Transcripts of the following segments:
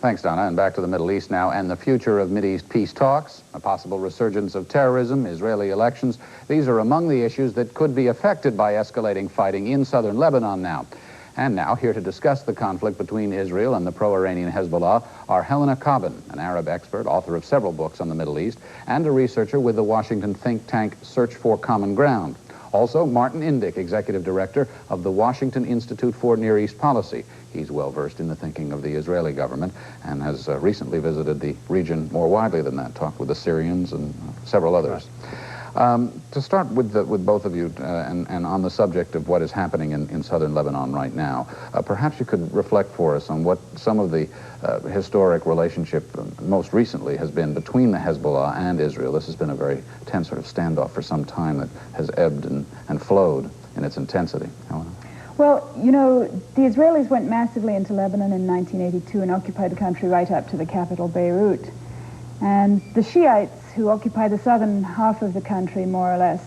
Thanks, Donna. And back to the Middle East now, and the future of Mideast peace talks, a possible resurgence of terrorism, Israeli elections. These are among the issues that could be affected by escalating fighting in southern Lebanon now. And now, here to discuss the conflict between Israel and the pro-Iranian Hezbollah are Helena Cobban, an Arab expert, author of several books on the Middle East, and a researcher with the Washington think tank Search for Common Ground. Also, Martin Indyk, executive director of the Washington Institute for Near East Policy. He's well-versed in the thinking of the Israeli government and has recently visited the region more widely than that, talked with the Syrians and several others. Right. To start with both of you and on the subject of what is happening in southern Lebanon right now, perhaps you could reflect for us on what some of the historic relationship most recently has been between the Hezbollah and Israel. This has been a very tense sort of standoff for some time that has ebbed and flowed in its intensity. Helena? Well, you know, the Israelis went massively into Lebanon in 1982 and occupied the country right up to the capital, Beirut. And the Shiites, who occupy the southern half of the country, more or less,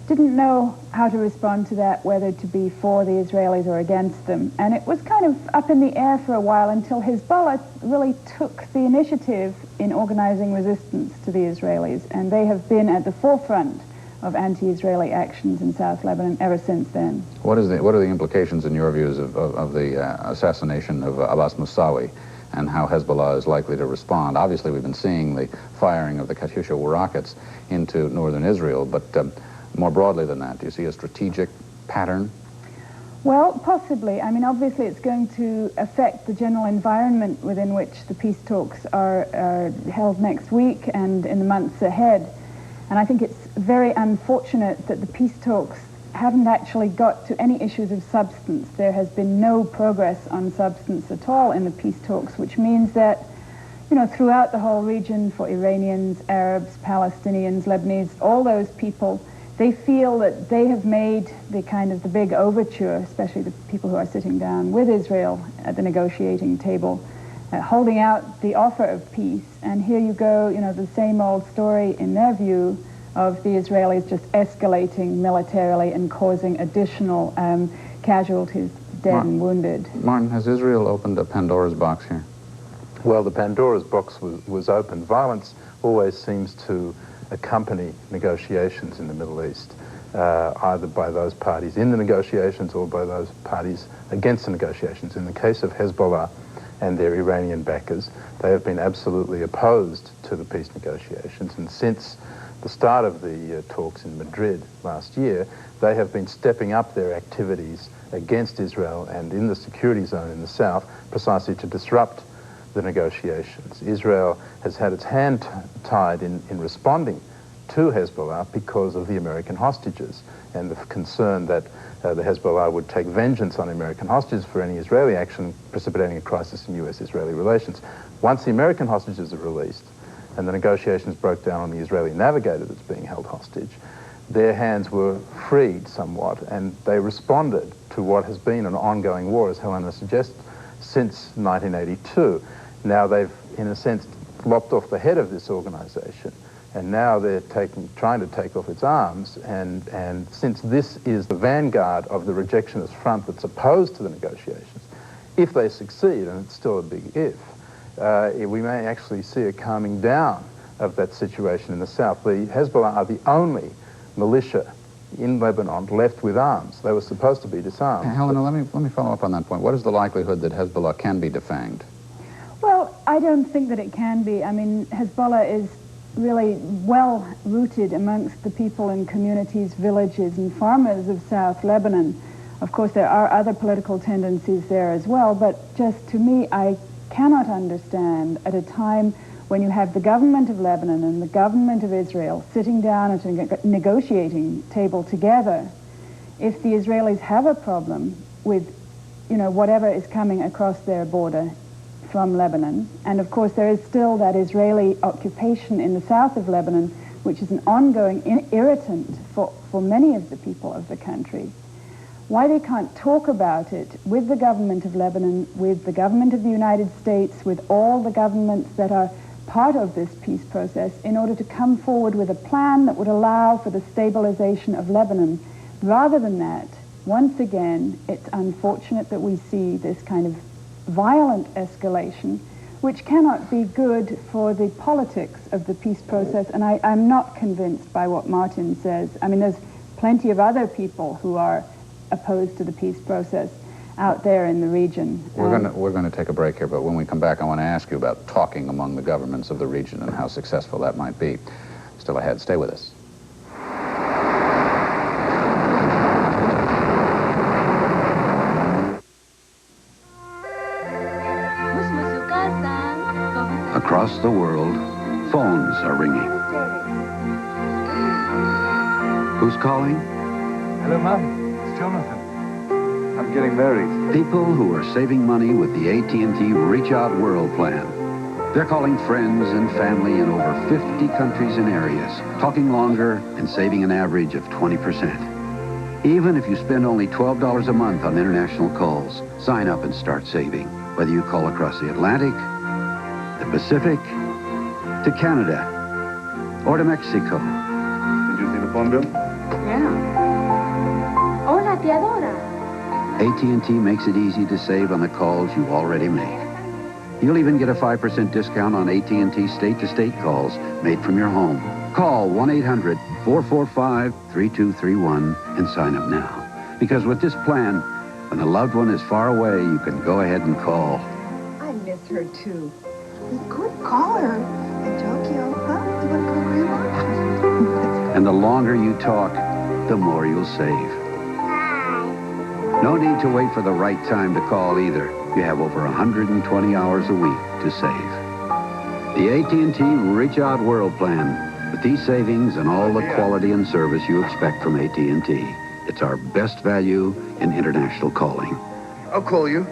didn't know how to respond to that, whether to be for the Israelis or against them. And it was kind of up in the air for a while until Hezbollah really took the initiative in organizing resistance to the Israelis. And they have been at the forefront of anti-Israeli actions in South Lebanon ever since then. What are the implications, in your views, of the assassination of Abbas Musawi, and how Hezbollah is likely to respond? Obviously, we've been seeing the firing of the Katyusha rockets into northern Israel, but more broadly than that, do you see a strategic pattern? Well, possibly. I mean, obviously, it's going to affect the general environment within which the peace talks are held next week and in the months ahead. And I think it's very unfortunate that the peace talks haven't actually got to any issues of substance. There has been no progress on substance at all in the peace talks, which means that, you know, throughout the whole region, for Iranians, Arabs, Palestinians, Lebanese, all those people, they feel that they have made the big overture, especially the people who are sitting down with Israel at the negotiating table, holding out the offer of peace. And here you go, you know, the same old story in their view of the Israelis just escalating militarily and causing additional casualties, dead and wounded. Martin, has Israel opened a Pandora's box here? Well, the Pandora's box was opened. Violence always seems to accompany negotiations in the Middle East, either by those parties in the negotiations or by those parties against the negotiations. In the case of Hezbollah and their Iranian backers, they have been absolutely opposed to the peace negotiations, and since the start of the talks in Madrid last year, they have been stepping up their activities against Israel and in the security zone in the south, precisely to disrupt the negotiations. Israel has had its hand tied in responding to Hezbollah because of the American hostages and the concern that the Hezbollah would take vengeance on American hostages for any Israeli action, precipitating a crisis in U.S.-Israeli relations. Once the American hostages are released, and the negotiations broke down on the Israeli navigator that's being held hostage, their hands were freed somewhat, and they responded to what has been an ongoing war, as Helena suggests, since 1982. Now they've, in a sense, lopped off the head of this organization, and now they're trying to take off its arms, and since this is the vanguard of the rejectionist front that's opposed to the negotiations, if they succeed, and it's still a big if, we may actually see a calming down of that situation in the south. The Hezbollah are the only militia in Lebanon left with arms. They were supposed to be disarmed. Helena, let me follow up on that point. What is the likelihood that Hezbollah can be defanged? Well, I don't think that it can be. I mean, Hezbollah is really well rooted amongst the people in communities, villages, and farmers of South Lebanon. Of course, there are other political tendencies there as well, but just to me, I cannot understand at a time when you have the government of Lebanon and the government of Israel sitting down at a negotiating table together, if the Israelis have a problem with, you know, whatever is coming across their border from Lebanon. And of course there is still that Israeli occupation in the south of Lebanon, which is an ongoing irritant for many of the people of the country. Why they can't talk about it with the government of Lebanon, with the government of the United States, with all the governments that are part of this peace process, in order to come forward with a plan that would allow for the stabilization of Lebanon. Rather than that, once again, it's unfortunate that we see this kind of violent escalation, which cannot be good for the politics of the peace process. And I'm not convinced by what Martin says. I mean, there's plenty of other people who are opposed to the peace process out there in the region. We're going to take a break here, but when we come back, I want to ask you about talking among the governments of the region and how successful that might be. Still ahead. Stay with us. Across the world, phones are ringing. Who's calling? Hello, Mom. It's Jonathan. I'm getting married. People who are saving money with the AT&T Reach Out World Plan. They're calling friends and family in over 50 countries and areas, talking longer and saving an average of 20%. Even if you spend only $12 a month on international calls, sign up and start saving. Whether you call across the Atlantic, the Pacific, to Canada, or to Mexico. Did you see the phone bill? Yeah. Hola, tía Dora. AT&T makes it easy to save on the calls you already make. You'll even get a 5% discount on AT&T state-to-state calls made from your home. Call 1-800-445-3231 and sign up now. Because with this plan, when a loved one is far away, you can go ahead and call. I miss her, too. You could call her in Tokyo, huh? You want to call Grandma? And the longer you talk, the more you'll save. No need to wait for the right time to call either. You have over 120 hours a week to save. The AT&T Reach Out World Plan. With these savings and all the quality and service you expect from AT&T, it's our best value in international calling. I'll call you.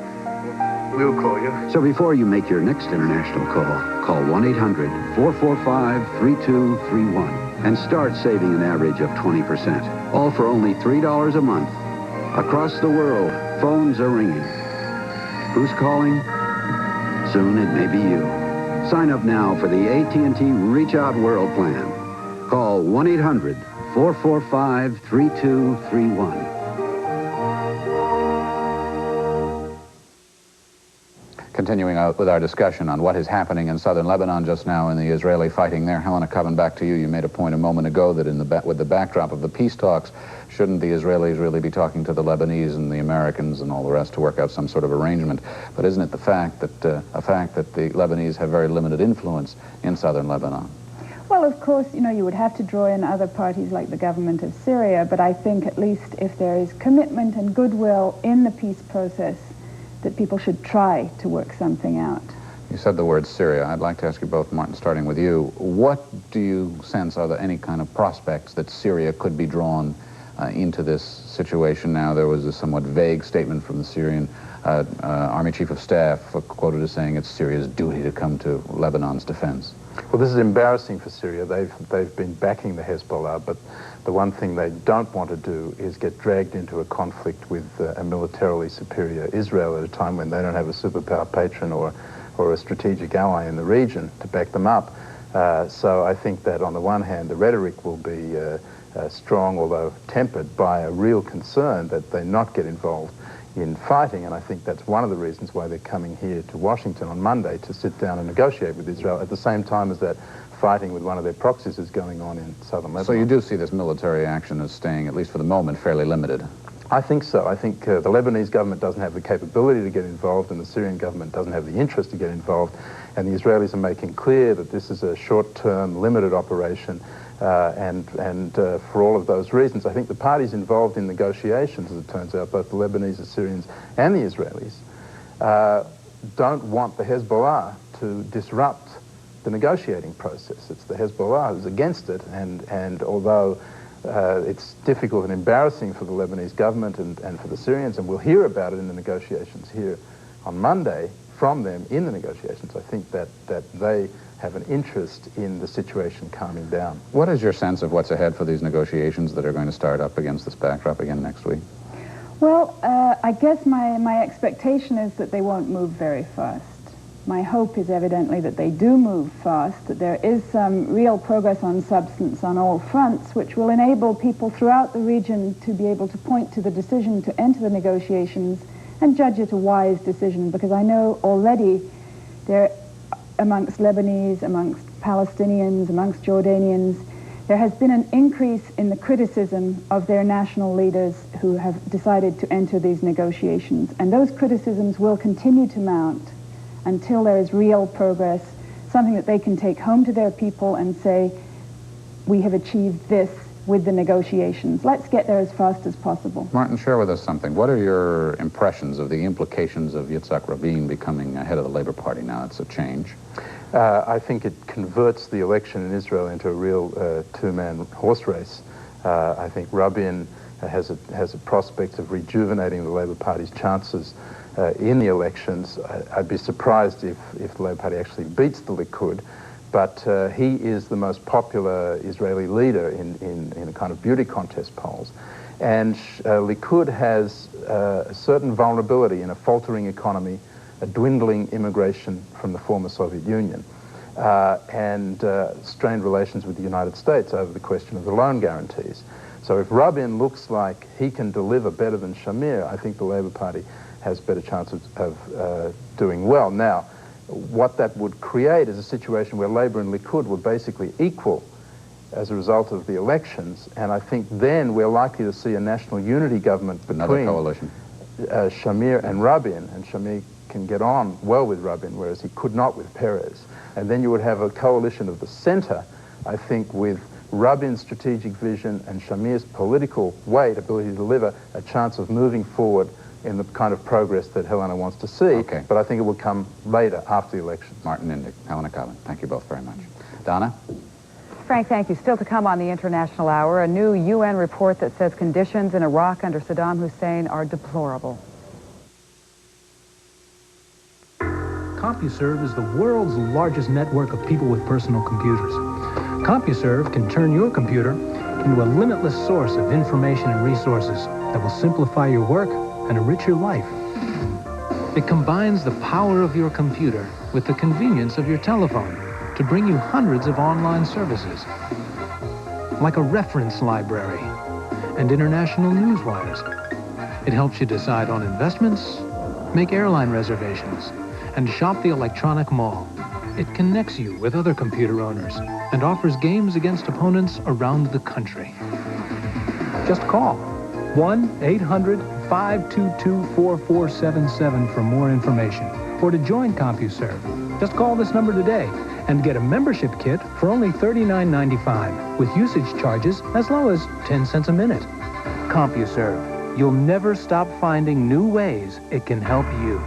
We'll call you. So before you make your next international call 1-800-445-3231 and start saving an average of 20%. All for only $3 a month. Across the world, phones are ringing. Who's calling? Soon it may be you. Sign up now for the AT&T Reach Out World Plan. Call 1-800-445-3231. Continuing with our discussion on what is happening in southern Lebanon just now in the Israeli fighting there. Helena, Cobban, back to you. You made a point a moment ago that with the backdrop of the peace talks, shouldn't the Israelis really be talking to the Lebanese and the Americans and all the rest to work out some sort of arrangement? But isn't it a fact that the Lebanese have very limited influence in southern Lebanon? Well, of course, you would have to draw in other parties like the government of Syria, but I think at least if there is commitment and goodwill in the peace process, that people should try to work something out. You said the word Syria. I'd like to ask you both, Martin, starting with you. What do you sense are there any kind of prospects that Syria could be drawn into this situation now? There was a somewhat vague statement from the Syrian Army Chief of Staff quoted as saying it's Syria's duty to come to Lebanon's defense. Well, this is embarrassing for Syria. They've been backing the Hezbollah, but the one thing they don't want to do is get dragged into a conflict with a militarily superior Israel at a time when they don't have a superpower patron or a strategic ally in the region to back them up. So I think that on the one hand, the rhetoric will be strong, although tempered by a real concern that they not get involved in fighting, and I think that's one of the reasons why they're coming here to Washington on Monday to sit down and negotiate with Israel at the same time as that fighting with one of their proxies is going on in southern Lebanon. So you do see this military action as staying, at least for the moment, fairly limited? I think so. I think the Lebanese government doesn't have the capability to get involved, and the Syrian government doesn't have the interest to get involved, and the Israelis are making clear that this is a short-term, limited operation. And for all of those reasons, I think the parties involved in negotiations, as it turns out, both the Lebanese, the Syrians, and the Israelis, don't want the Hezbollah to disrupt the negotiating process. It's the Hezbollah who's against it, and although it's difficult and embarrassing for the Lebanese government and for the Syrians, and we'll hear about it in the negotiations here on Monday from them in the negotiations, I think that they have an interest in the situation calming down. What is your sense of what's ahead for these negotiations that are going to start up against this backdrop again next week? Well, I guess my expectation is that they won't move very fast. My hope is evidently that they do move fast, that there is some real progress on substance on all fronts, which will enable people throughout the region to be able to point to the decision to enter the negotiations and judge it a wise decision, because I know already there amongst Lebanese, amongst Palestinians, amongst Jordanians, there has been an increase in the criticism of their national leaders who have decided to enter these negotiations. And those criticisms will continue to mount until there is real progress, something that they can take home to their people and say, we have achieved this with the negotiations. Let's get there as fast as possible. Martin, share with us something. What are your impressions of the implications of Yitzhak Rabin becoming head of the Labor Party now? It's a change. I think it converts the election in Israel into a real two-man horse race. I think Rabin has a prospect of rejuvenating the Labour Party's chances in the elections. I'd be surprised if the Labour Party actually beats the Likud, but he is the most popular Israeli leader in a kind of beauty contest polls. And Likud has a certain vulnerability in a faltering economy, a dwindling immigration from the former Soviet Union, and strained relations with the United States over the question of the loan guarantees. So if Rabin looks like he can deliver better than Shamir, I think the Labour Party has better chance of doing well. Now, what that would create is a situation where Labour and Likud were basically equal as a result of the elections, and I think then we're likely to see a national unity government between another coalition. Shamir and Rabin, and Shamir can get on well with Rabin, whereas he could not with Peres. And then you would have a coalition of the center, I think, with Rabin's strategic vision and Shamir's political weight, ability to deliver, a chance of moving forward in the kind of progress that Helena wants to see. Okay. But I think it will come later, after the election. Martin Indyk, Helena Cobban, thank you both very much. Donna? Frank, thank you. Still to come on the International Hour, a new UN report that says conditions in Iraq under Saddam Hussein are deplorable. CompuServe is the world's largest network of people with personal computers. CompuServe can turn your computer into a limitless source of information and resources that will simplify your work and enrich your life. It combines the power of your computer with the convenience of your telephone to bring you hundreds of online services, like a reference library and international news wires. It helps you decide on investments, make airline reservations, and shop the electronic mall. It connects you with other computer owners and offers games against opponents around the country. Just call 1-800-522-4477 for more information, or to join CompuServe. Just call this number today and get a membership kit for only $39.95 with usage charges as low as 10 cents a minute. CompuServe. You'll never stop finding new ways it can help you.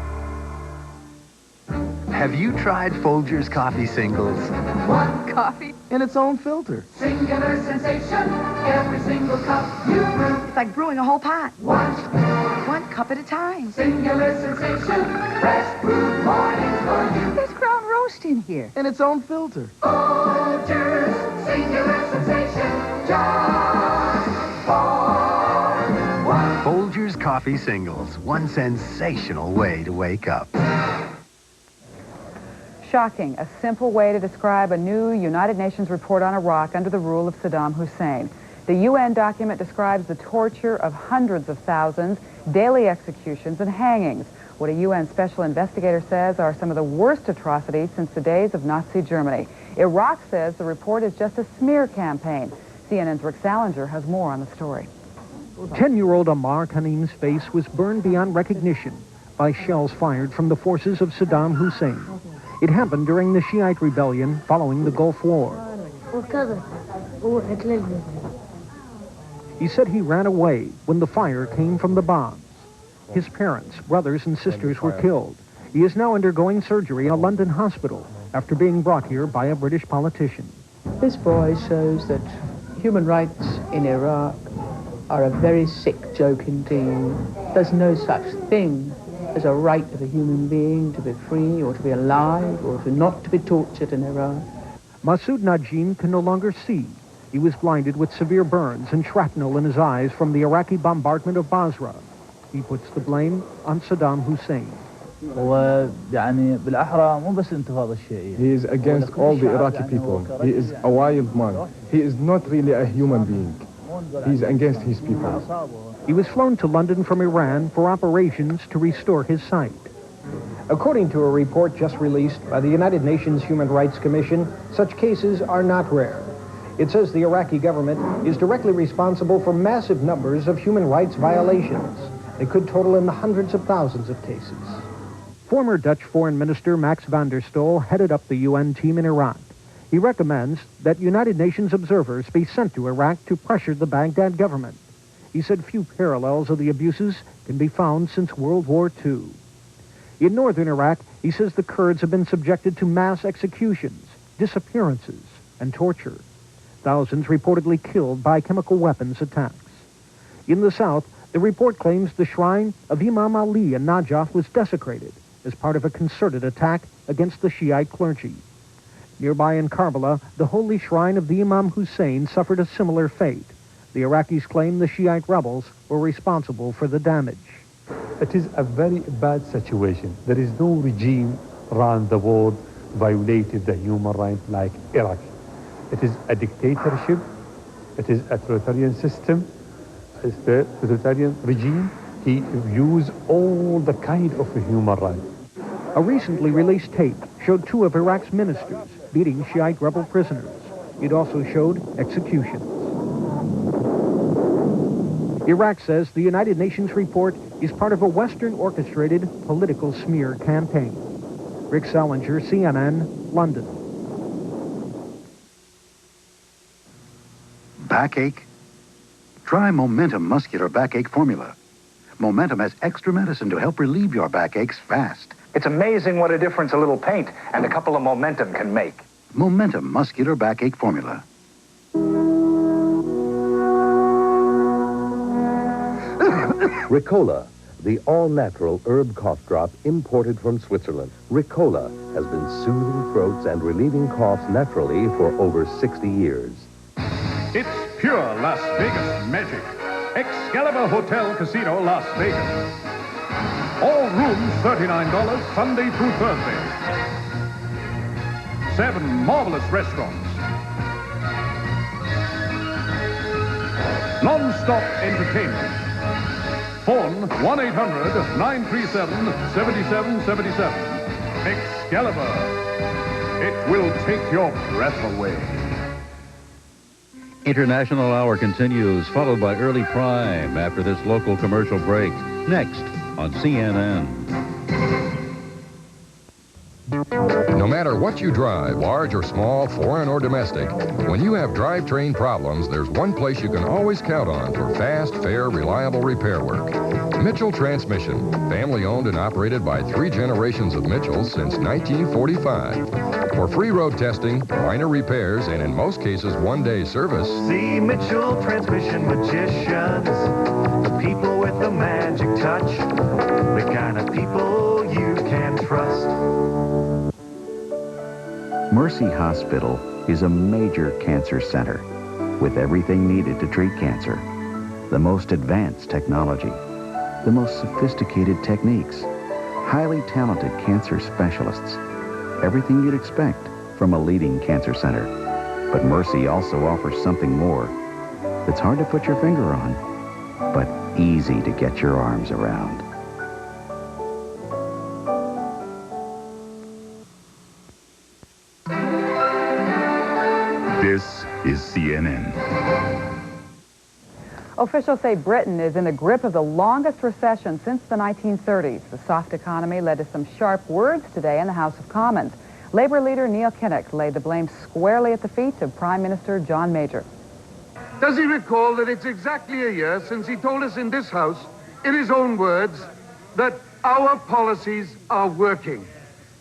Have you tried Folgers coffee singles? One coffee In its own filter. Singular sensation, every single cup you brew. It's like brewing a whole pot. One cup at a time. Singular sensation, fresh brewed morning for you. There's ground roast in here. In its own filter. Folgers, singular sensation, just for one. Folgers coffee singles. One sensational way to wake up. Shocking, a simple way to describe a new United Nations report on Iraq under the rule of Saddam Hussein. The UN document describes the torture of hundreds of thousands, daily executions, and hangings. What a UN special investigator says are some of the worst atrocities since the days of Nazi Germany. Iraq says the report is just a smear campaign. CNN's Rick Salinger has more on the story. 10-year-old Ammar Tanim's face was burned beyond recognition by shells fired from the forces of Saddam Hussein. It happened during the Shiite rebellion following the Gulf War. He said he ran away when the fire came from the bombs. His parents, brothers, and sisters were killed. He is now undergoing surgery in a London hospital after being brought here by a British politician. This boy shows that human rights in Iraq are a very sick joke indeed. There's no such thing as a right of a human being to be free or to be alive or to not to be tortured in Iraq. Masoud Najim can no longer see. He was blinded with severe burns and shrapnel in his eyes from the Iraqi bombardment of Basra. He puts the blame on Saddam Hussein. He is against all the Iraqi people. He is a wild man. He is not really a human being. He is against his people. He was flown to London from Iran for operations to restore his sight. According to a report just released by the United Nations Human Rights Commission, such cases are not rare. It says the Iraqi government is directly responsible for massive numbers of human rights violations. They could total in the hundreds of thousands of cases. Former Dutch Foreign Minister Max van der Stoel headed up the UN team in Iraq. He recommends that United Nations observers be sent to Iraq to pressure the Baghdad government. He said few parallels of the abuses can be found since World War II. In northern Iraq, he says the Kurds have been subjected to mass executions, disappearances, and torture. Thousands reportedly killed by chemical weapons attacks. In the south, the report claims the shrine of Imam Ali in Najaf was desecrated as part of a concerted attack against the Shiite clergy. Nearby in Karbala, the holy shrine of the Imam Hussein suffered a similar fate. The Iraqis claim the Shiite rebels were responsible for the damage. It is a very bad situation. There is no regime around the world violated the human rights like Iraq. It is a dictatorship. It is a authoritarian system. It's the authoritarian regime. He views all the kind of human rights. A recently released tape showed two of Iraq's ministers beating Shiite rebel prisoners. It also showed executions. Iraq says the United Nations report is part of a Western-orchestrated political smear campaign. Rick Salinger, CNN, London. Backache? Try Momentum Muscular Backache Formula. Momentum has extra medicine to help relieve your backaches fast. It's amazing what a difference a little paint and a couple of Momentum can make. Momentum Muscular Backache Formula. Ricola, the all-natural herb cough drop imported from Switzerland. Ricola has been soothing throats and relieving coughs naturally for over 60 years. It's pure Las Vegas magic. Excalibur Hotel Casino, Las Vegas. All rooms $39 Sunday through Thursday. 7 marvelous restaurants. Non-stop entertainment. Phone 1-800-937-7777. Excalibur. It will take your breath away. International Hour continues, followed by Early Prime after this local commercial break. Next on CNN. No matter what you drive, large or small, foreign or domestic, when you have drivetrain problems, there's one place you can always count on for fast, fair, reliable repair work. Mitchell Transmission, family-owned and operated by 3 generations of Mitchells since 1945. For free road testing, minor repairs, and in most cases, one-day service. See Mitchell Transmission magicians, the people with the magic touch, the kind of people you can trust. Mercy Hospital is a major cancer center with everything needed to treat cancer. The most advanced technology, the most sophisticated techniques, highly talented cancer specialists, everything you'd expect from a leading cancer center. But Mercy also offers something more that's hard to put your finger on, but easy to get your arms around. This is CNN. Officials say Britain is in the grip of the longest recession since the 1930s. The soft economy led to some sharp words today in the House of Commons. Labour leader Neil Kinnock laid the blame squarely at the feet of Prime Minister John Major. Does he recall that it's exactly a year since he told us in this House, in his own words, that our policies are working?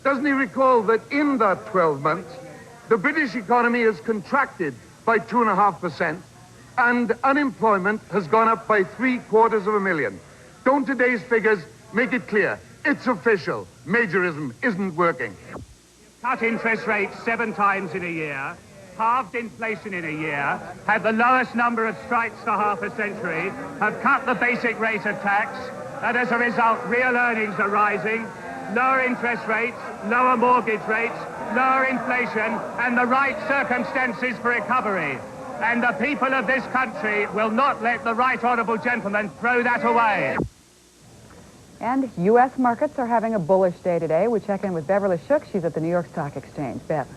Doesn't he recall that in that 12 months, the British economy has contracted by 2.5%, and unemployment has gone up by 750,000. Don't today's figures make it clear? It's official. Majorism isn't working. Cut interest rates 7 times in a year, halved inflation in a year, had the lowest number of strikes for half a century, have cut the basic rate of tax, and as a result, real earnings are rising, lower interest rates, lower mortgage rates, lower inflation, and the right circumstances for recovery. And the people of this country will not let the right honourable gentleman throw that away. And U.S. markets are having a bullish day today. We check in with Beverly Schuch. She's at the New York Stock Exchange. Bev.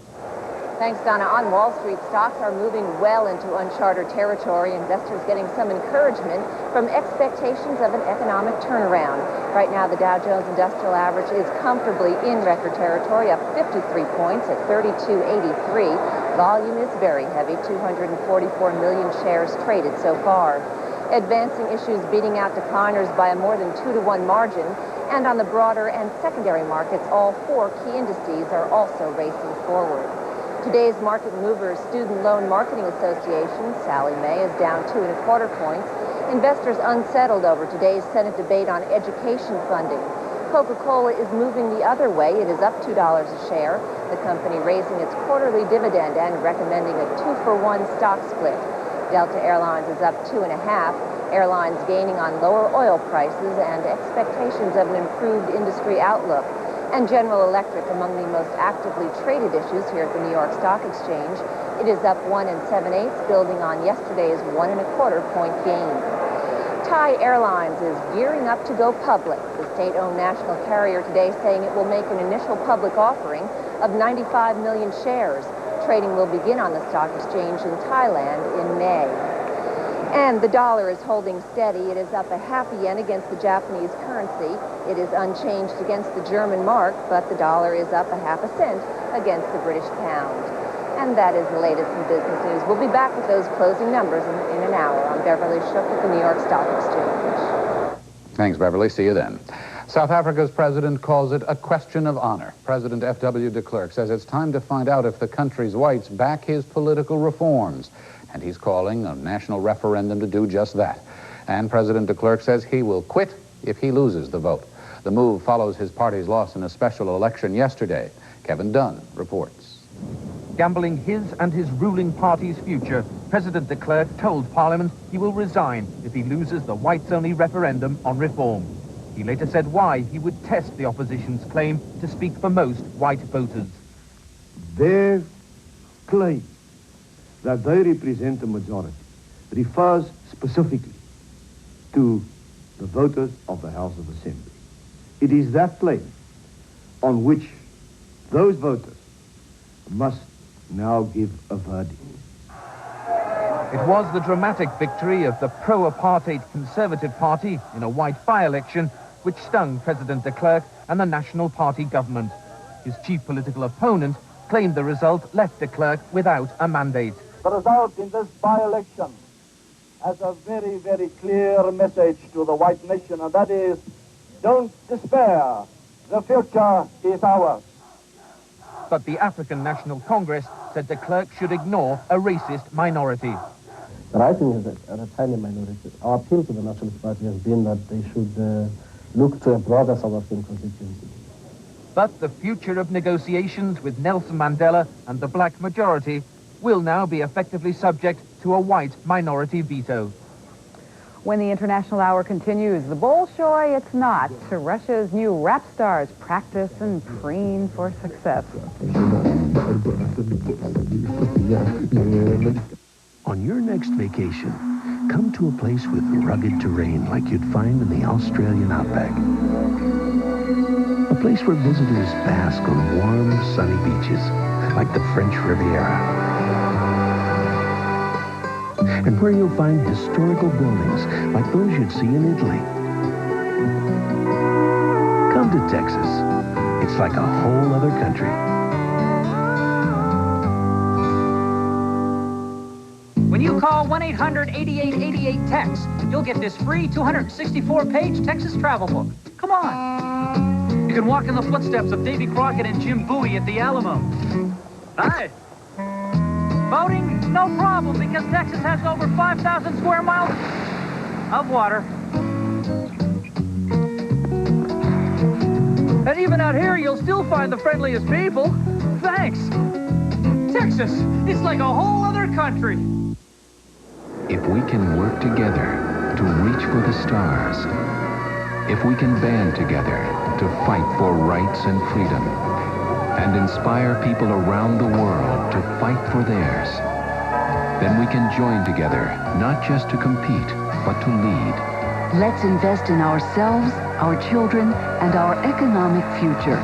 Thanks, Donna. On Wall Street, stocks are moving well into uncharted territory. Investors getting some encouragement from expectations of an economic turnaround. Right now, the Dow Jones Industrial Average is comfortably in record territory, up 53 points at 3283. Volume is very heavy, 244 million shares traded so far. Advancing issues beating out decliners by a more than 2-to-1 margin. And on the broader and secondary markets, all four key indices are also racing forward. Today's market movers, Student Loan Marketing Association, Sallie Mae, is down 2.25 points. Investors unsettled over today's Senate debate on education funding. Coca-Cola is moving the other way. It is up $2 a share. The company raising its quarterly dividend and recommending a 2-for-1 stock split. Delta Airlines is up 2.5. Airlines gaining on lower oil prices and expectations of an improved industry outlook. And General Electric among the most actively traded issues here at the New York Stock Exchange. It is up 1 7/8, building on yesterday's 1.25-point gain. Thai Airlines is gearing up to go public. The state-owned national carrier today saying it will make an initial public offering of 95 million shares. Trading will begin on the stock exchange in Thailand in May. And the dollar is holding steady. It is up ½ yen against the Japanese currency. It is unchanged against the German mark, but the dollar is up ½ cent against the British pound. And that is the latest in business news. We'll be back with those closing numbers in an hour. I'm Beverly Schuch at the New York Stock Exchange. Thanks, Beverly. See you then. South Africa's president calls it a question of honor. President F.W. de Klerk says it's time to find out if the country's whites back his political reforms. And he's calling a national referendum to do just that. And President de Klerk says he will quit if he loses the vote. The move follows his party's loss in a special election yesterday. Kevin Dunn reports. Gambling his and his ruling party's future, President de Klerk told Parliament he will resign if he loses the whites-only referendum on reform. He later said why he would test the opposition's claim to speak for most white voters. Their claim that they represent the majority refers specifically to the voters of the House of Assembly. It is that claim on which those voters must now give a verdict. It was the dramatic victory of the pro-apartheid Conservative Party in a white by-election which stung President de Klerk and the National Party government. His chief political opponent claimed the result left de Klerk without a mandate. The result in this by-election has a very, very clear message to the white nation, and that is, don't despair. The future is ours. But the African National Congress said de Klerk should ignore a racist minority. The right thing is that a tiny minority. Our appeal to the Nationalist Party has been that they should look to a broader South African constituency. But the future of negotiations with Nelson Mandela and the black majority will now be effectively subject to a white minority veto. When the International Hour continues, the Bolshoi it's not. To Russia's new rap stars practice and preen for success. On your next vacation, come to a place with rugged terrain like you'd find in the Australian outback. A place where visitors bask on warm, sunny beaches like the French Riviera. And where you'll find historical buildings like those you'd see in Italy. Come to Texas. It's like a whole other country. When you call 1-800-8888-TEX, you'll get this free 264-page Texas travel book. Come on. You can walk in the footsteps of Davy Crockett and Jim Bowie at the Alamo. Hi. Boating? No problem, because Texas has over 5,000 square miles of water. And even out here, you'll still find the friendliest people. Thanks. Texas, it's like a whole other country. If we can work together to reach for the stars, if we can band together to fight for rights and freedom, and inspire people around the world to fight for theirs, then we can join together, not just to compete, but to lead. Let's invest in ourselves, our children, and our economic future.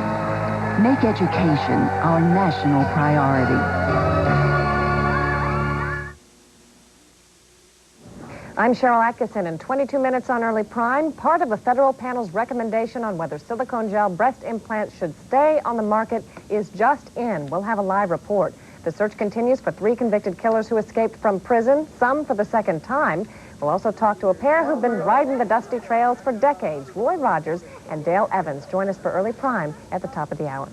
Make education our national priority. I'm Cheryl Atkinson, in 22 minutes on Early Prime. Part of a federal panel's recommendation on whether silicone gel breast implants should stay on the market is just in. We'll have a live report. The search continues for 3 convicted killers who escaped from prison, some for the second time. We'll also talk to a pair who've been riding the dusty trails for decades. Roy Rogers and Dale Evans join us for Early Prime at the top of the hour.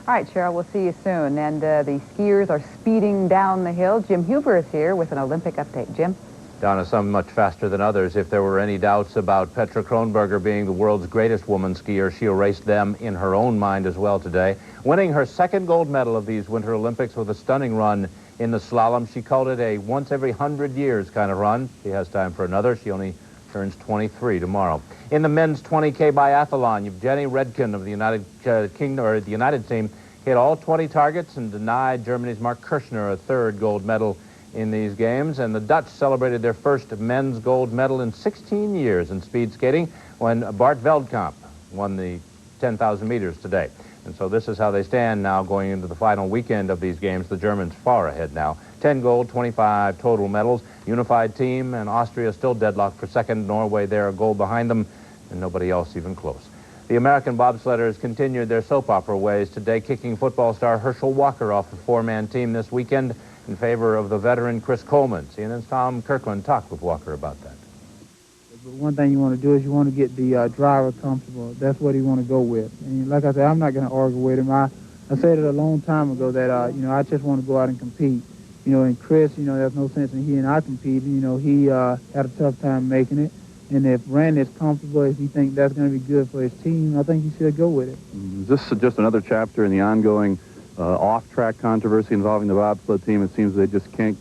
All right, Cheryl, we'll see you soon. And the skiers are speeding down the hill. Jim Huber is here with an Olympic update. Jim? Donna, some much faster than others. If there were any doubts about Petra Kronberger being the world's greatest woman skier, she erased them in her own mind as well today. Winning her second gold medal of these Winter Olympics with a stunning run in the slalom. She called it a once every 100 years kind of run. She has time for another. She only turns 23 tomorrow. In the men's 20K biathlon, Evgeny Redkin of the United team hit all 20 targets and denied Germany's Mark Kirschner a third gold medal in these games. And the Dutch celebrated their first men's gold medal in 16 years in speed skating when Bart Veldkamp won the 10,000 meters today. And so this is how they stand now going into the final weekend of these games. The Germans far ahead now. 10 gold, 25 total medals. Unified team, and Austria still deadlocked for second. Norway there a goal behind them, and nobody else even close. The American bobsledders continued their soap opera ways today, kicking football star Herschel Walker off the 4-man team this weekend in favor of the veteran Chris Coleman. CNN's Tom Kirkland talked with Walker about that. But one thing you want to do is you want to get the driver comfortable. That's what you want to go with. And like I said, I'm not going to argue with him. I said it a long time ago that, I just want to go out and compete. And Chris, there's no sense in he and I competing. He had a tough time making it. And if Randy is comfortable, if he thinks that's going to be good for his team, I think he should go with it. Is this just another chapter in the ongoing off-track controversy involving the bobsled team? It seems they just can't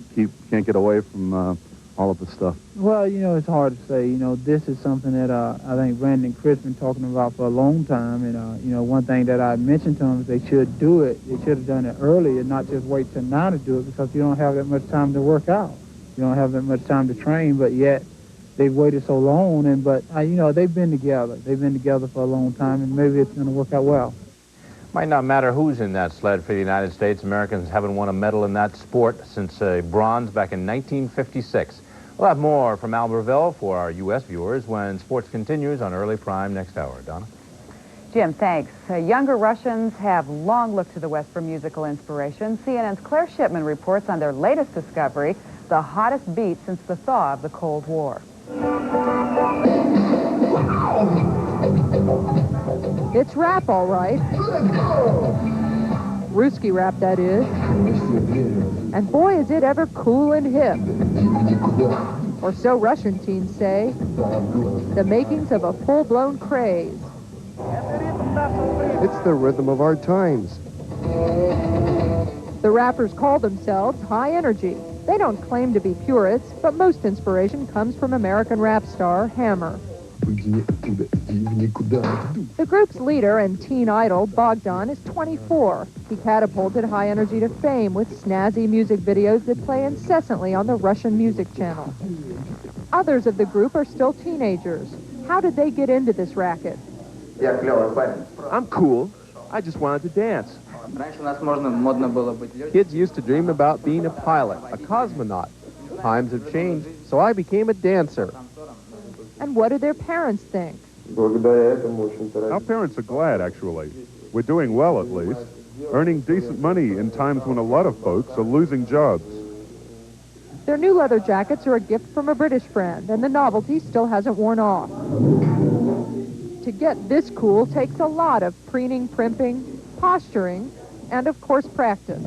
get away from all of this stuff. Well, it's hard to say. This is something that I think Randy and Chris been talking about for a long time. And, one thing that I mentioned to them is they should do it. They should have done it early and not just wait till now to do it, because you don't have that much time to work out. You don't have that much time to train, but yet they've waited so long. But they've been together. They've been together for a long time, and maybe it's going to work out well. Might not matter who's in that sled for the United States. Americans haven't won a medal in that sport since bronze back in 1956. We'll have more from Albertville for our U.S. viewers when sports continues on Early Prime next hour. Donna? Jim, thanks. Younger Russians have long looked to the West for musical inspiration. CNN's Claire Shipman reports on their latest discovery, the hottest beat since the thaw of the Cold War. It's rap, all right. Ruski rap, that is. And boy, is it ever cool and hip. Or so Russian teens say. The makings of a full-blown craze. It's the rhythm of our times. The rappers call themselves high energy. They don't claim to be purists, but most inspiration comes from American rap star Hammer. The group's leader and teen idol, Bogdan, is 24. He catapulted high energy to fame with snazzy music videos that play incessantly on the Russian music channel. Others of the group are still teenagers. How did they get into this racket? I'm cool. I just wanted to dance. Kids used to dream about being a pilot, a cosmonaut. Times have changed, so I became a dancer. And what do their parents think? Our parents are glad, actually. We're doing well, at least. Earning decent money in times when a lot of folks are losing jobs. Their new leather jackets are a gift from a British friend, and the novelty still hasn't worn off. To get this cool takes a lot of preening, primping, posturing, and, of course, practice.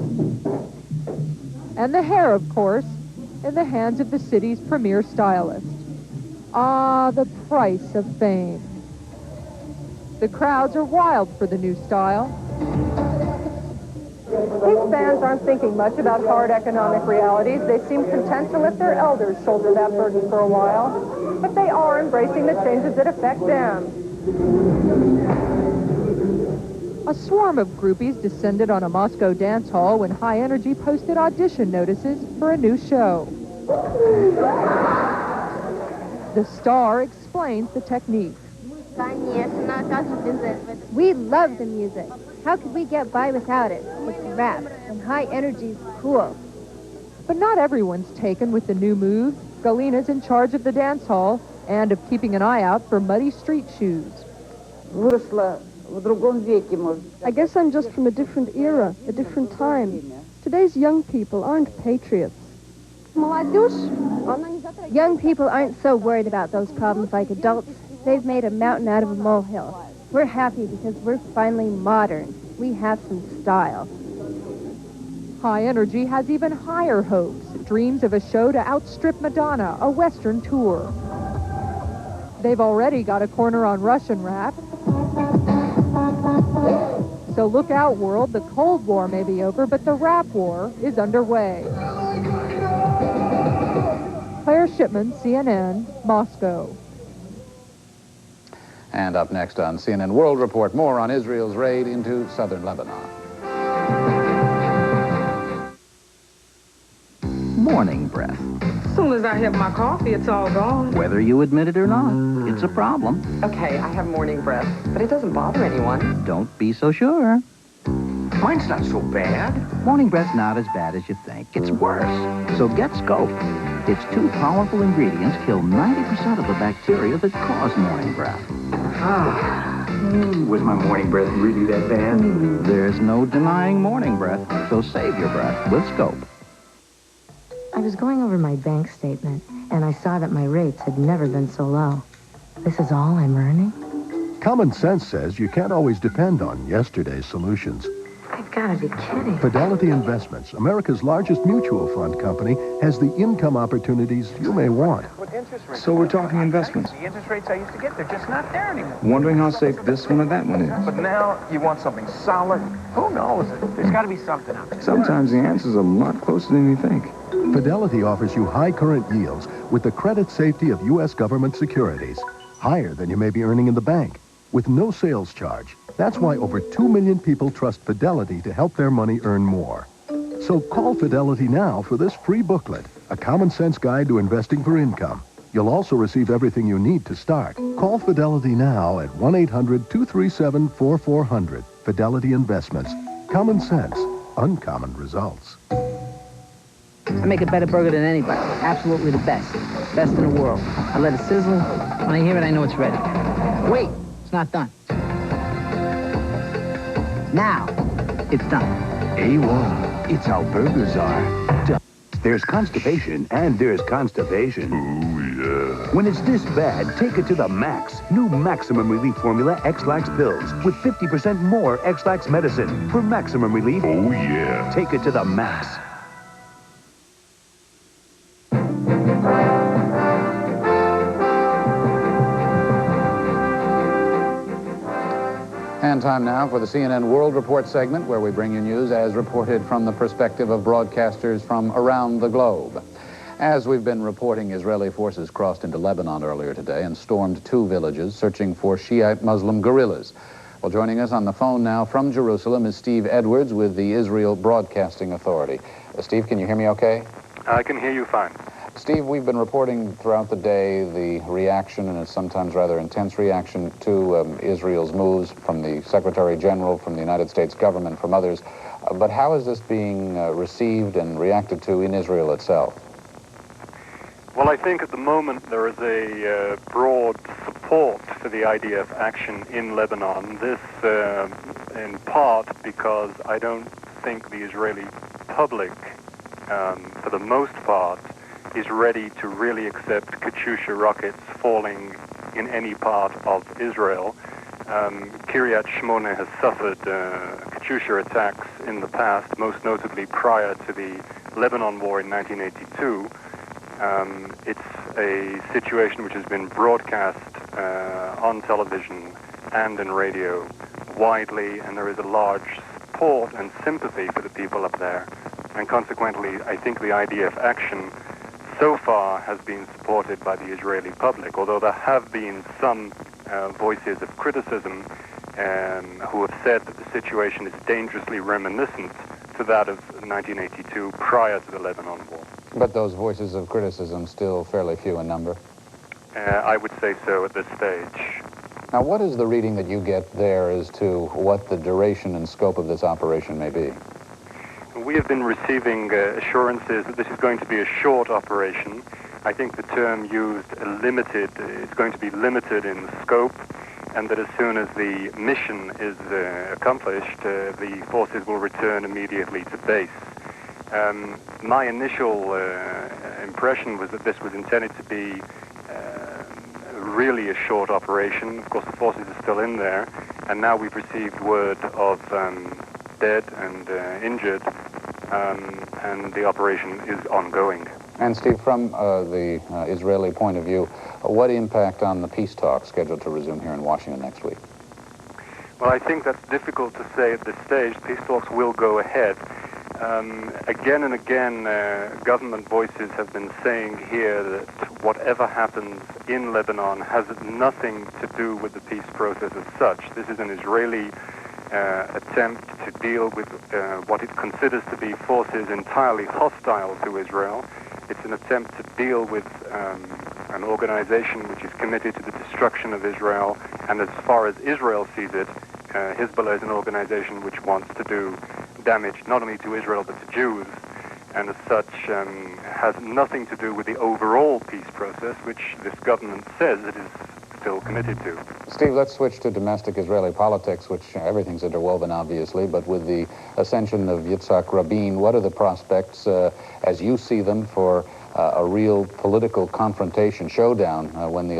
And the hair, of course, in the hands of the city's premier stylist. Ah, the price of fame. The crowds are wild for the new style. These fans aren't thinking much about hard economic realities. They seem content to let their elders shoulder that burden for a while. But they are embracing the changes that affect them. A swarm of groupies descended on a Moscow dance hall when High Energy posted audition notices for a new show. The star explains the technique. We love the music. How could we get by without it? It's rap, and high energy's cool. But not everyone's taken with the new move. Galena's in charge of the dance hall and of keeping an eye out for muddy street shoes. I guess I'm just from a different era, a different time. Today's young people aren't patriots. Young people aren't so worried about those problems like adults. They've made a mountain out of a molehill. We're happy because we're finally modern. We have some style. High Energy has even higher hopes. Dreams of a show to outstrip Madonna, a Western tour. They've already got a corner on Russian rap. So look out, world. The Cold War may be over, but the rap war is underway. Claire Shipman, CNN, Moscow. And up next on CNN World Report, more on Israel's raid into southern Lebanon. Morning breath. As soon as I have my coffee, it's all gone. Whether you admit it or not, it's a problem. Okay, I have morning breath, but it doesn't bother anyone. Don't be so sure. Mine's not so bad. Morning breath's not as bad as you think. It's worse. So get Scope. Its two powerful ingredients kill 90% of the bacteria that cause morning breath. Was my morning breath really that bad? There's no denying morning breath, so save your breath with Scope. I was going over my bank statement, and I saw that my rates had never been so low. This is all I'm earning? Common sense says you can't always depend on yesterday's solutions. You've got to be kidding. Fidelity Investments, America's largest mutual fund company, has the income opportunities you may want. So we're talking investments. The interest rates I used to get, they're just not there anymore. Wondering how safe this one or that one is. But now you want something solid. Who knows? There's got to be something out there. Sometimes the answer's a lot closer than you think. Fidelity offers you high current yields with the credit safety of U.S. government securities, higher than you may be earning in the bank, with no sales charge. That's why over 2 million people trust Fidelity to help their money earn more. So call Fidelity now for this free booklet, a common sense guide to investing for income. You'll also receive everything you need to start. Call Fidelity now at 1-800-237-4400. Fidelity Investments. Common sense. Uncommon results. I make a better burger than anybody. Absolutely the best. Best in the world. I let it sizzle. When I hear it, I know it's ready. Wait, it's not done. Now, it's done. A1. It's how burgers are done. There's constipation and there's constipation. Oh, yeah. When it's this bad, take it to the max. New Maximum Relief Formula X-Lax pills with 50% more X-Lax medicine for maximum relief. Oh, yeah. Take it to the max. And time now for the CNN World Report segment, where we bring you news as reported from the perspective of broadcasters from around the globe. As we've been reporting, Israeli forces crossed into Lebanon earlier today and stormed 2 villages searching for Shiite Muslim guerrillas. Well, joining us on the phone now from Jerusalem is Steve Edwards with the Israel Broadcasting Authority. Steve, can you hear me okay? I can hear you fine. Steve, we've been reporting throughout the day the reaction, and it's sometimes rather intense reaction, to Israel's moves from the Secretary General, from the United States government, from others. But how is this being received and reacted to in Israel itself? Well, I think at the moment there is a broad support for the IDF action in Lebanon. This in part because I don't think the Israeli public, for the most part, is ready to really accept Katyusha rockets falling in any part of Israel. Kiryat Shmona has suffered Katyusha attacks in the past, most notably prior to the Lebanon War in 1982. It's a situation which has been broadcast on television and in radio widely, and there is a large support and sympathy for the people up there. And consequently, I think the IDF action so far has been supported by the Israeli public, although there have been some voices of criticism who have said that the situation is dangerously reminiscent to that of 1982 prior to the Lebanon War. But those voices of criticism still fairly few in number? I would say so at this stage. Now, what is the reading that you get there as to what the duration and scope of this operation may be? We have been receiving assurances that this is going to be a short operation. I think the term used, limited, is going to be limited in scope, and that as soon as the mission is accomplished, the forces will return immediately to base. My initial impression was that this was intended to be really a short operation. Of course, the forces are still in there, and now we've received word of dead and injured, and the operation is ongoing. And Steve, from the Israeli point of view, what impact on the peace talks scheduled to resume here in Washington next week? Well, I think that's difficult to say at this stage. Peace talks will go ahead. Again and again, government voices have been saying here that whatever happens in Lebanon has nothing to do with the peace process as such. This is an Israeli attempt to deal with what it considers to be forces entirely hostile to Israel. It's an attempt to deal with an organization which is committed to the destruction of Israel, and as far as Israel sees it, Hezbollah is an organization which wants to do damage not only to Israel but to Jews, and as such has nothing to do with the overall peace process, which this government says it is still committed to. Steve, let's switch to domestic Israeli politics, which everything's interwoven, obviously, but with the ascension of Yitzhak Rabin, what are the prospects, as you see them, for a real political confrontation, showdown, when the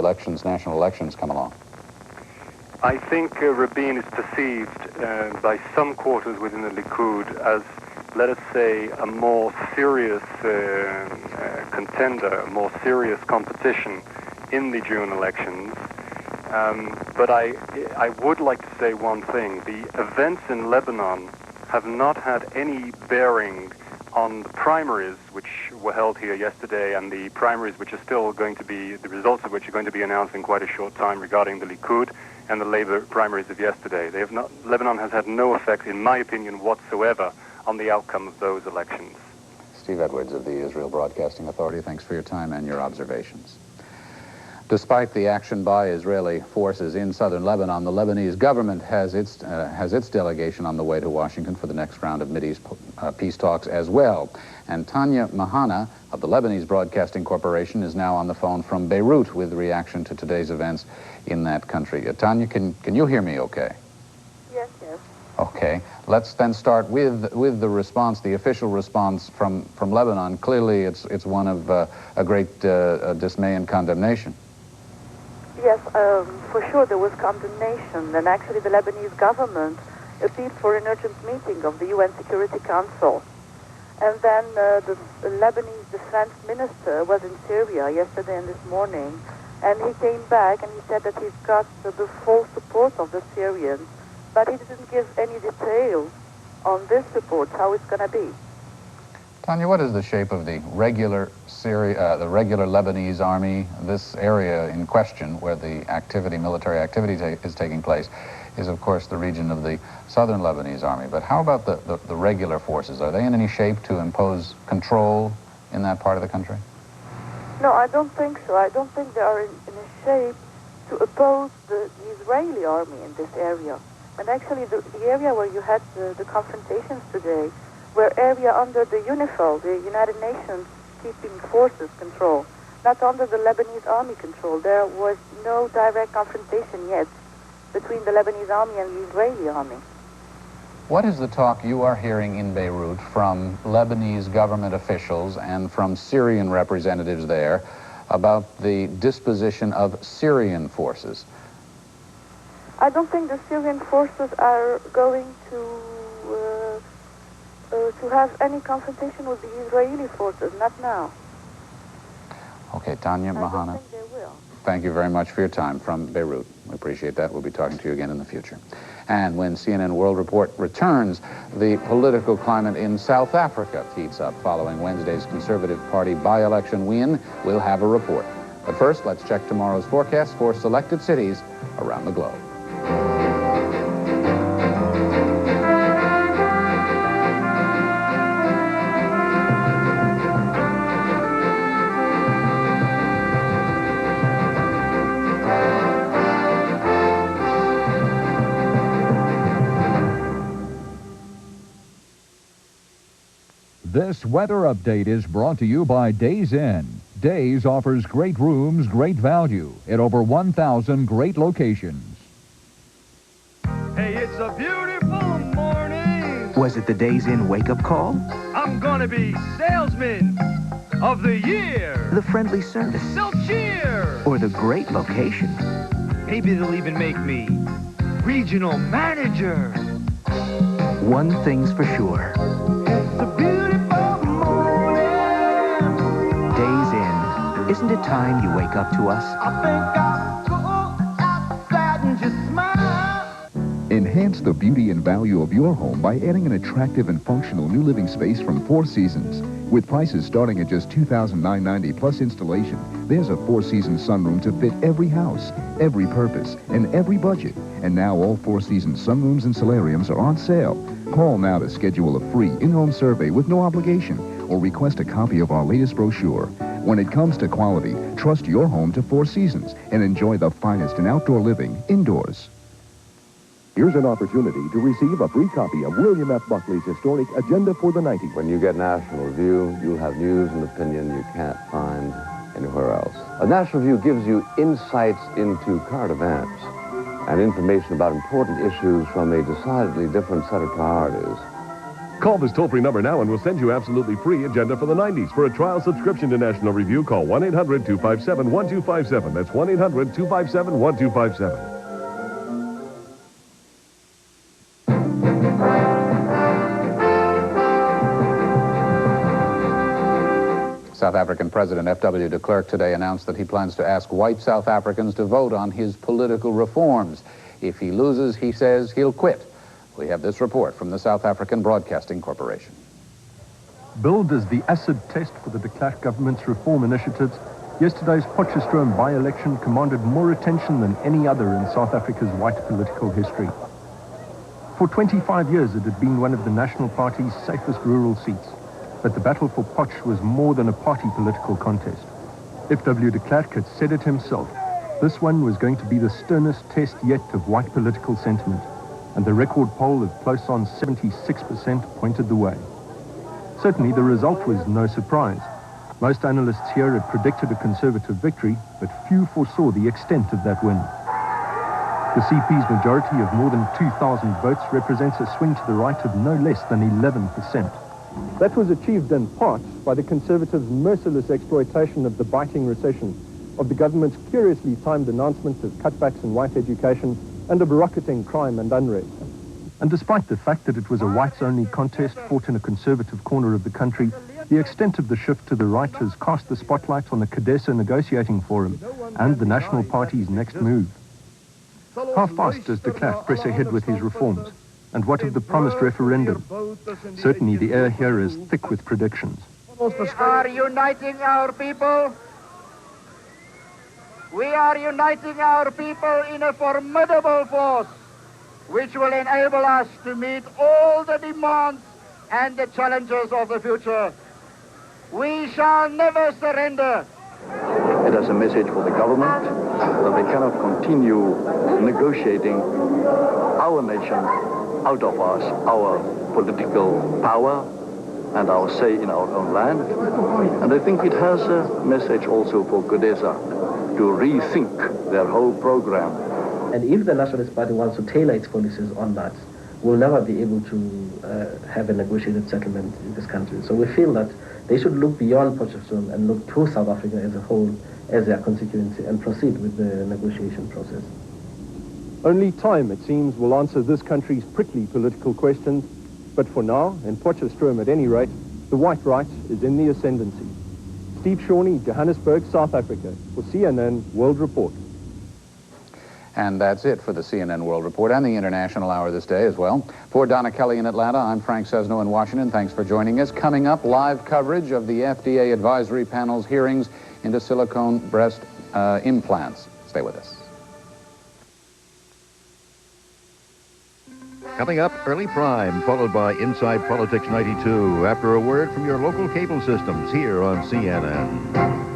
national elections come along? I think Rabin is perceived by some quarters within the Likud as, let us say, a more serious contender, a more serious competition in the June elections. But I would like to say one thing. The events in Lebanon have not had any bearing on the primaries which were held here yesterday, and the primaries which are still going to be, the results of which are going to be announced in quite a short time regarding the Likud and the Labour primaries of yesterday. Lebanon has had no effect, in my opinion, whatsoever on the outcome of those elections. Steve Edwards of the Israel Broadcasting Authority, thanks for your time and your observations. Despite the action by Israeli forces in southern Lebanon, the Lebanese government has its delegation on the way to Washington for the next round of Mideast peace talks as well. And Tania, Mehanna of the Lebanese Broadcasting Corporation is now on the phone from Beirut with reaction to today's events in that country. Tania, can you hear me okay? Yes. Okay. Let's then start with the response, the official response from Lebanon. Clearly, it's one of a great dismay and condemnation. Yes, for sure there was condemnation, and actually the Lebanese government appealed for an urgent meeting of the UN Security Council. And then the Lebanese defense minister was in Syria yesterday and this morning, and he came back and he said that he's got the full support of the Syrians, but he didn't give any details on this support, how it's going to be. Tania, what is the shape of the regular Lebanese army? This area in question, where the military activity is taking place, is of course the region of the southern Lebanese army. But how about the regular forces? Are they in any shape to impose control in that part of the country? No, I don't think so. I don't think they are in a shape to oppose the Israeli army in this area. And actually the area where you had the confrontations today were area under the UNIFIL, the United Nations Keeping Forces control, not under the Lebanese army control. There was no direct confrontation yet between the Lebanese army and the Israeli army. What is the talk you are hearing in Beirut from Lebanese government officials and from Syrian representatives there about the disposition of Syrian forces? I don't think the Syrian forces are going to have any confrontation with the Israeli forces, not now. Okay, Tania, Mehanna. I don't think they will. Thank you very much for your time from Beirut. We appreciate that. We'll be talking to you again in the future. And when CNN World Report returns, the political climate in South Africa heats up following Wednesday's Conservative Party by-election win. We'll have a report. But first, let's check tomorrow's forecast for selected cities around the globe. This weather update is brought to you by Days Inn. Days offers great rooms, great value at over 1,000 great locations. Hey, it's a beautiful morning. Was it the Days Inn wake-up call? I'm gonna be salesman of the year. The friendly service? They'll cheer. Or the great location? Maybe they'll even make me regional manager. One thing's for sure. It's a beautiful morning. Days Inn. Isn't it time you wake up to us? I think I'll go outside and just smile. Enhance the beauty and value of your home by adding an attractive and functional new living space from Four Seasons. With prices starting at just $2,990 plus installation, there's a Four Seasons sunroom to fit every house, every purpose, and every budget. And now all Four Seasons sunrooms and solariums are on sale. Call now to schedule a free in-home survey with no obligation or request a copy of our latest brochure. When it comes to quality, trust your home to Four Seasons and enjoy the finest in outdoor living indoors. Here's an opportunity to receive a free copy of William F. Buckley's historic Agenda for the 90s. When you get National Review, you'll have news and opinion you can't find anywhere else. A National Review gives you insights into current events and information about important issues from a decidedly different set of priorities. Call this toll-free number now and we'll send you absolutely free Agenda for the 90s. For a trial subscription to National Review, call 1-800-257-1257. That's 1-800-257-1257. South African President F.W. de Klerk today announced that he plans to ask white South Africans to vote on his political reforms. If he loses, he says he'll quit. We have this report from the South African Broadcasting Corporation. Billed as the acid test for the de Klerk government's reform initiatives, yesterday's Potchefstroom by-election commanded more attention than any other in South Africa's white political history. For 25 years, it had been one of the National Party's safest rural seats. But the battle for Potch was more than a party political contest. F.W. de Klerk had said it himself. This one was going to be the sternest test yet of white political sentiment, and the record poll of close on 76% pointed the way. Certainly, the result was no surprise. Most analysts here had predicted a Conservative victory, but few foresaw the extent of that win. The CP's majority of more than 2,000 votes represents a swing to the right of no less than 11%. That was achieved in part by the Conservatives' merciless exploitation of the biting recession, of the government's curiously timed announcements of cutbacks in white education, and of rocketing crime and unrest. And despite the fact that it was a whites-only contest fought in a conservative corner of the country, the extent of the shift to the right has cast the spotlight on the CODESA negotiating forum and the National Party's next move. How fast does de Klerk press ahead with his reforms? And what of the promised referendum? Certainly the air here is thick with predictions. We are uniting our people. We are uniting our people in a formidable force, which will enable us to meet all the demands and the challenges of the future. We shall never surrender. It is a message for the government that they cannot continue negotiating our nation out of us, our political power and our say in our own land. And I think it has a message also for CODESA to rethink their whole program. And if the Nationalist Party wants to tailor its policies on that, we'll never be able to have a negotiated settlement in this country. So we feel that they should look beyond Potchefstroom and look to South Africa as a whole, as their constituency, and proceed with the negotiation process. Only time, it seems, will answer this country's prickly political questions. But for now, in Potchefstroom at any rate, the white right is in the ascendancy. Steve Shawnee, Johannesburg, South Africa, for CNN World Report. And that's it for the CNN World Report and the International Hour this day as well. For Donna, Kelley in Atlanta, I'm Frank Sesno in Washington. Thanks for joining us. Coming up, live coverage of the FDA Advisory Panel's hearings into silicone breast implants. Stay with us. Coming up, early prime, followed by Inside Politics 92, after a word from your local cable systems here on CNN.